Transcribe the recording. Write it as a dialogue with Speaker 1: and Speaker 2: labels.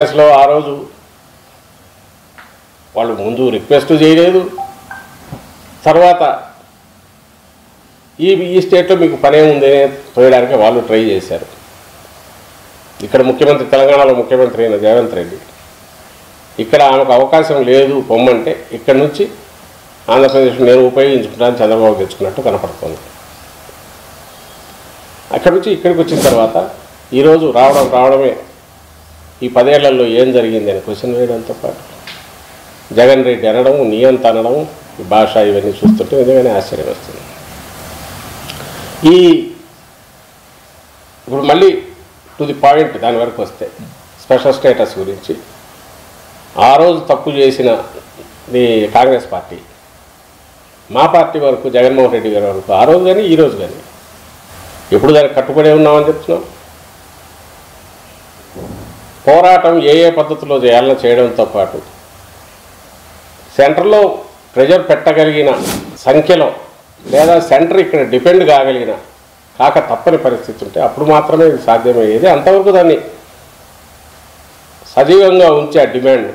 Speaker 1: లో ఆ రోజు వాళ్ళు ముందు రిక్వెస్ట్ చేయలేదు. తర్వాత ఈ స్టేట్లో మీకు పనే ఉందనే తోయడానికి వాళ్ళు ట్రై చేశారు. ఇక్కడ ముఖ్యమంత్రి, తెలంగాణలో ముఖ్యమంత్రి అయిన రేవంత్ రెడ్డి ఇక్కడ ఆమెకు అవకాశం లేదు పొమ్మంటే ఇక్కడ నుంచి ఆంధ్రప్రదేశ్ నేను ఉపయోగించుకుంటాను చంద్రబాబు తెచ్చుకున్నట్టు కనపడుతుంది. అక్కడి నుంచి ఇక్కడికి వచ్చిన తర్వాత ఈరోజు రావడమే ఈ 10 ఏళ్లలో ఏం జరిగింది అని క్వశ్చన్ వేయడంతో పాటు జగన్ రెడ్డి అనడం, నియంత అనడం, ఈ భాష ఇవన్నీ చూస్తుంటే నిజంగానే ఆశ్చర్యం వస్తుంది. ఇప్పుడు మళ్ళీ టు ది పాయింట్ దాని వరకు వస్తే స్పెషల్ స్టేటస్ గురించి ఆ రోజు తప్పు చేసిన కాంగ్రెస్ పార్టీ, మా పార్టీ వరకు, జగన్మోహన్ రెడ్డి గారి వరకు ఆ రోజు కానీ ఈ రోజు కానీ ఎప్పుడు దానికి కట్టుబడి ఉన్నామని చెప్తున్నాం. పోరాటం ఏ పద్ధతిలో చేయాలని చేయడంతో పాటు సెంటర్లో ప్రెజర్ పెట్టగలిగిన సంఖ్యలో లేదా సెంటర్ ఇక్కడ డిపెండ్ కాక తప్పని పరిస్థితి ఉంటే అప్పుడు మాత్రమే ఇది సాధ్యమయ్యేది. అంతవరకు దాన్ని సజీవంగా ఉంచి ఆ డిమాండ్